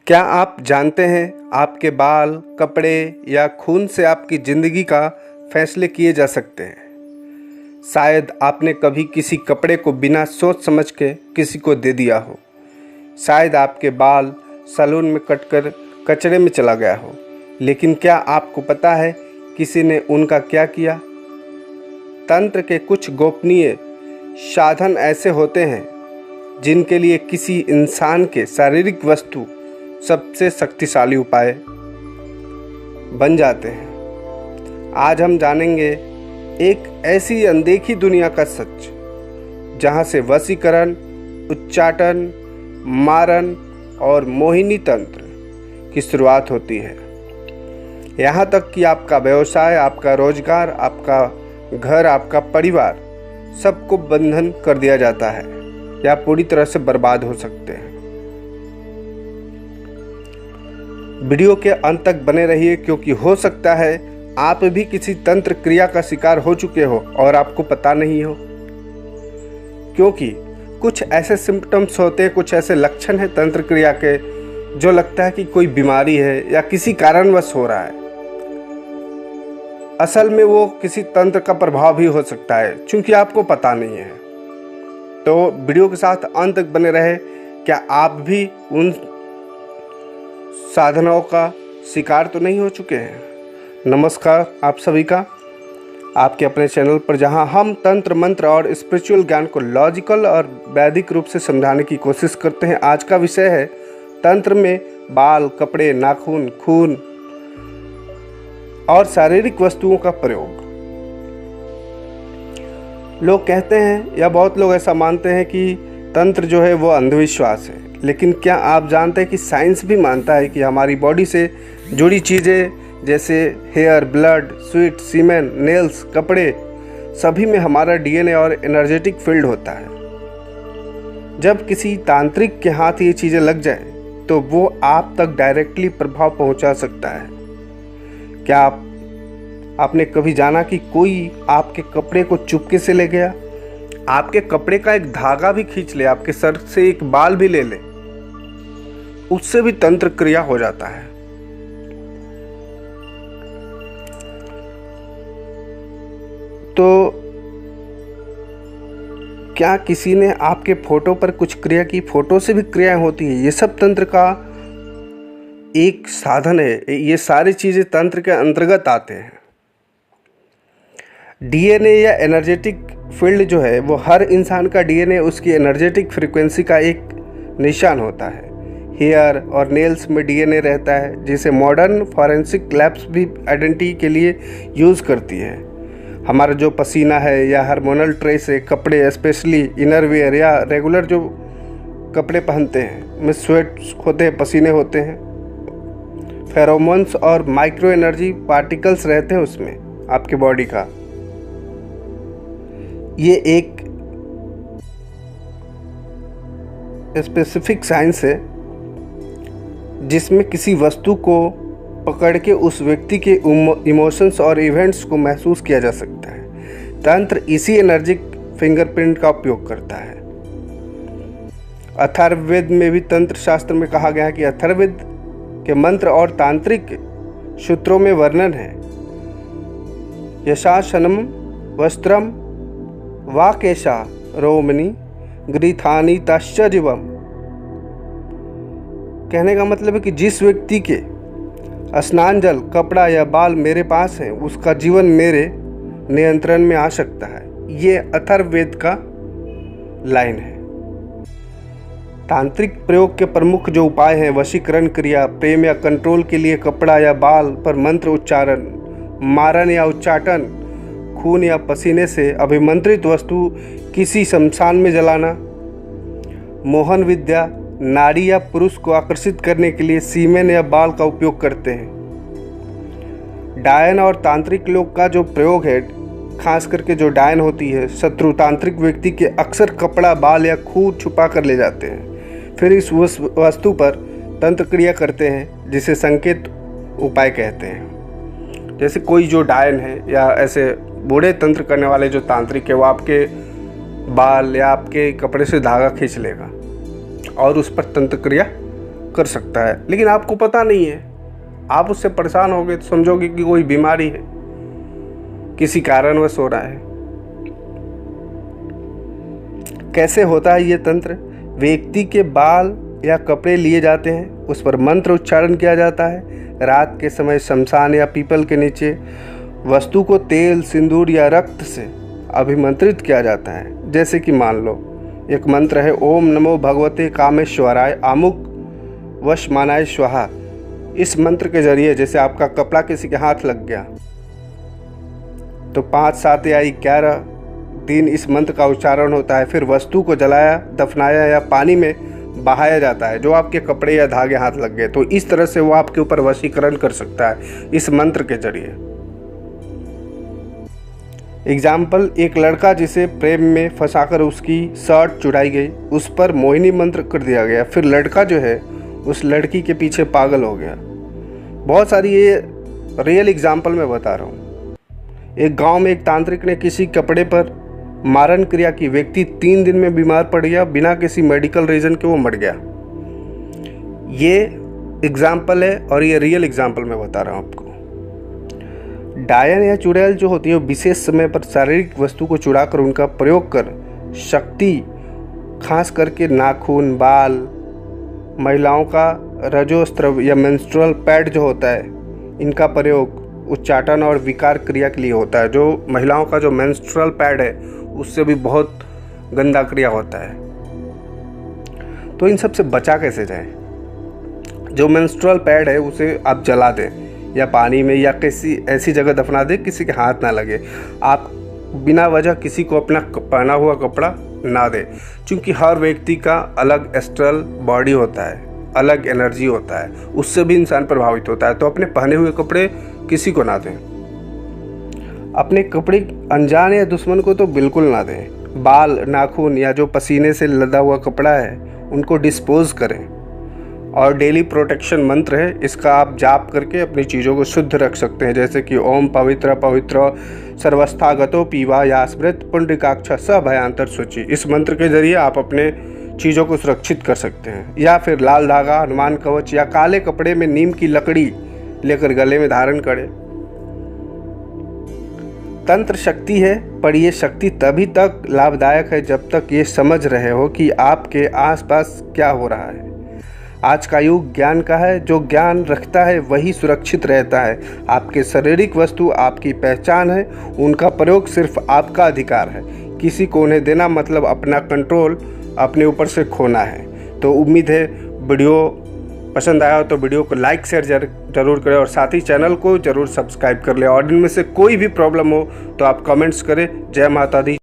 क्या आप जानते हैं आपके बाल, कपड़े या खून से आपकी ज़िंदगी का फैसले किए जा सकते हैं। शायद आपने कभी किसी कपड़े को बिना सोच समझ के किसी को दे दिया हो। शायद आपके बाल सैलून में कटकर कचरे में चला गया हो। लेकिन क्या आपको पता है किसी ने उनका क्या किया? तंत्र के कुछ गोपनीय साधन ऐसे होते हैं जिनके लिए किसी इंसान के शारीरिक वस्तु सबसे शक्तिशाली उपाय बन जाते हैं। आज हम जानेंगे एक ऐसी अनदेखी दुनिया का सच जहां से वशीकरण, उच्चाटन, मारन और मोहिनी तंत्र की शुरुआत होती है। यहाँ तक कि आपका व्यवसाय, आपका रोजगार, आपका घर, आपका परिवार सबको बंधन कर दिया जाता है या पूरी तरह से बर्बाद हो सकते हैं। वीडियो के अंत तक बने रहिए क्योंकि हो सकता है आप भी किसी तंत्र क्रिया का शिकार हो चुके हो और आपको पता नहीं हो। क्योंकि कुछ ऐसे सिम्टम्स होते हैं, कुछ ऐसे लक्षण हैं तंत्र क्रिया के जो लगता है कि कोई बीमारी है या किसी कारणवश हो रहा है। असल में वो किसी तंत्र का प्रभाव भी हो सकता है क्योंकि आपको पता नहीं है। तो वीडियो के साथ अंत तक बने रहे। क्या आप भी उन साधनाओं का शिकार तो नहीं हो चुके हैं? नमस्कार आप सभी का, आपके अपने चैनल पर जहां हम तंत्र मंत्र और स्पिरिचुअल ज्ञान को लॉजिकल और वैदिक रूप से समझाने की कोशिश करते हैं। आज का विषय है तंत्र में बाल, कपड़े, नाखून, खून और शारीरिक वस्तुओं का प्रयोग। लोग कहते हैं या बहुत लोग ऐसा मानते हैं कि तंत्र जो है वो अंधविश्वास है। लेकिन क्या आप जानते हैं कि साइंस भी मानता है कि हमारी बॉडी से जुड़ी चीज़ें जैसे हेयर, ब्लड, स्वीट, सीमेन, नेल्स, कपड़े सभी में हमारा डीएनए और एनर्जेटिक फील्ड होता है। जब किसी तांत्रिक के हाथ ये चीज़ें लग जाए तो वो आप तक डायरेक्टली प्रभाव पहुंचा सकता है। क्या आपने कभी जाना कि कोई आपके कपड़े को चुपके से ले गया, आपके कपड़े का एक धागा भी खींच ले, आपके सर से एक बाल भी ले ले, उससे भी तंत्र क्रिया हो जाता है। तो क्या किसी ने आपके फोटो पर कुछ क्रिया की? फोटो से भी क्रियाएं होती है। ये सब तंत्र का एक साधन है। ये सारी चीजें तंत्र के अंतर्गत आते हैं। डीएनए या एनर्जेटिक फील्ड जो है वो हर इंसान का डीएनए उसकी एनर्जेटिक फ्रीक्वेंसी का एक निशान होता है। हेयर और नेल्स में डीएनए रहता है जिसे मॉडर्न फॉरेंसिक लैब्स भी आइडेंटिटी के लिए यूज़ करती है। हमारा जो पसीना है या हार्मोनल ट्रेस है, कपड़े स्पेशली इनरवियर या रेगुलर जो कपड़े पहनते हैं में स्वेट होते हैं, पसीने होते हैं, फेरोमोन्स और माइक्रो एनर्जी पार्टिकल्स रहते हैं उसमें आपके बॉडी का। ये एक स्पेसिफिक साइंस है जिसमें किसी वस्तु को पकड़ के उस व्यक्ति के इमोशंस और इवेंट्स को महसूस किया जा सकता है। तंत्र इसी एनर्जिक फिंगरप्रिंट का उपयोग करता है। अथर्ववेद में भी तंत्र शास्त्र में कहा गया है कि अथर्ववेद के मंत्र और तांत्रिक सूत्रों में वर्णन है। यशासनम वस्त्रम वाकेशा रोमनी गृथानी ताश्चर्यवम। कहने का मतलब है कि जिस व्यक्ति के स्नान जल, कपड़ा या बाल मेरे पास है उसका जीवन मेरे नियंत्रण में आ सकता है। ये अथर्ववेद का लाइन है। तांत्रिक प्रयोग के प्रमुख जो उपाय हैं वशीकरण क्रिया, प्रेम या कंट्रोल के लिए कपड़ा या बाल पर मंत्र उच्चारण, मारन या उच्चाटन, खून या पसीने से अभिमंत्रित वस्तु किसी शमशान में जलाना, मोहन विद्या, नारी या पुरुष को आकर्षित करने के लिए सीमेन या बाल का उपयोग करते हैं। डायन और तांत्रिक लोग का जो प्रयोग है, खास करके जो डायन होती है, शत्रु तांत्रिक व्यक्ति के अक्सर कपड़ा, बाल या खून छुपा कर ले जाते हैं, फिर इस वस्तु पर तंत्र क्रिया करते हैं जिसे संकेत उपाय कहते हैं। जैसे कोई जो डायन है या ऐसे बूढ़े तंत्र करने वाले जो तांत्रिक है वो आपके बाल या आपके कपड़े से धागा खींच लेगा और उस पर तंत्र क्रिया कर सकता है, लेकिन आपको पता नहीं है। आप उससे परेशान होगे तो समझोगे कि कोई बीमारी है, किसी कारणवश हो रहा है। कैसे होता है ये तंत्र? व्यक्ति के बाल या कपड़े लिए जाते हैं, उस पर मंत्र उच्चारण किया जाता है। रात के समय शमशान या पीपल के नीचे वस्तु को तेल, सिंदूर या रक्त से अभिमंत्रित किया जाता है। जैसे कि मान लो एक मंत्र है, ओम नमो भगवते कामेश्वराय आमुक वशमानाय स्वाहा। इस मंत्र के जरिए जैसे आपका कपड़ा किसी के हाथ लग गया तो 5, 7 या 11 दिन इस मंत्र का उच्चारण होता है। फिर वस्तु को जलाया, दफनाया या पानी में बहाया जाता है जो आपके कपड़े या धागे हाथ लग गए। तो इस तरह से वो आपके ऊपर वशीकरण कर सकता है इस मंत्र के जरिए। एग्जाम्पल, एक लड़का जिसे प्रेम में फंसाकर उसकी शर्ट चुराई गई, उस पर मोहिनी मंत्र कर दिया गया। फिर लड़का जो है उस लड़की के पीछे पागल हो गया। बहुत सारी ये रियल एग्जाम्पल मैं बता रहा हूँ। एक गांव में एक तांत्रिक ने किसी कपड़े पर मारन क्रिया की। व्यक्ति 3 दिन में बीमार पड़ गया, बिना किसी मेडिकल रीजन के वो मर गया। ये एग्जाम्पल है और ये रियल एग्जाम्पल मैं बता रहा हूँ आपको। डायन या चुड़ैल जो होती है वो विशेष समय पर शारीरिक वस्तु को चुराकर उनका प्रयोग कर शक्ति, खास करके नाखून, बाल, महिलाओं का रजोस्त्रव या मेंस्ट्रुअल पैड जो होता है, इनका प्रयोग उच्चाटन और विकार क्रिया के लिए होता है। जो महिलाओं का जो मेंस्ट्रुअल पैड है उससे भी बहुत गंदा क्रिया होता है। तो इन सब से बचा कैसे जाए? जो मेंस्ट्रुअल पैड है उसे आप जला दें या पानी में या किसी ऐसी जगह दफना दें किसी के हाथ ना लगे। आप बिना वजह किसी को अपना पहना हुआ कपड़ा ना दें, क्योंकि हर व्यक्ति का अलग एस्ट्रल बॉडी होता है, अलग एनर्जी होता है, उससे भी इंसान प्रभावित होता है। तो अपने पहने हुए कपड़े किसी को ना दें। अपने कपड़े अनजान या दुश्मन को तो बिल्कुल ना दें। बाल, नाखून या जो पसीने से लदा हुआ कपड़ा है उनको डिस्पोज करें। और डेली प्रोटेक्शन मंत्र है, इसका आप जाप करके अपनी चीज़ों को शुद्ध रख सकते हैं। जैसे कि ओम पवित्र पवित्र सर्वस्थागतो पीवा या स्मृत पुंडरीकाक्ष स भयांतर सूचि। इस मंत्र के जरिए आप अपने चीज़ों को सुरक्षित कर सकते हैं। या फिर लाल धागा, हनुमान कवच या काले कपड़े में नीम की लकड़ी लेकर गले में धारण करें। तंत्र शक्ति है, पर यह शक्ति तभी तक लाभदायक है जब तक ये समझ रहे हो कि आपके आसपास क्या हो रहा है। आज का युग ज्ञान का है, जो ज्ञान रखता है वही सुरक्षित रहता है। आपके शारीरिक वस्तु आपकी पहचान है, उनका प्रयोग सिर्फ आपका अधिकार है। किसी को उन्हें देना मतलब अपना कंट्रोल अपने ऊपर से खोना है। तो उम्मीद है वीडियो पसंद आया हो तो वीडियो को लाइक शेयर जरूर करें और साथ ही चैनल को जरूर सब्सक्राइब कर लें। और इनमें से कोई भी प्रॉब्लम हो तो आप कमेंट्स करें। जय माता दी।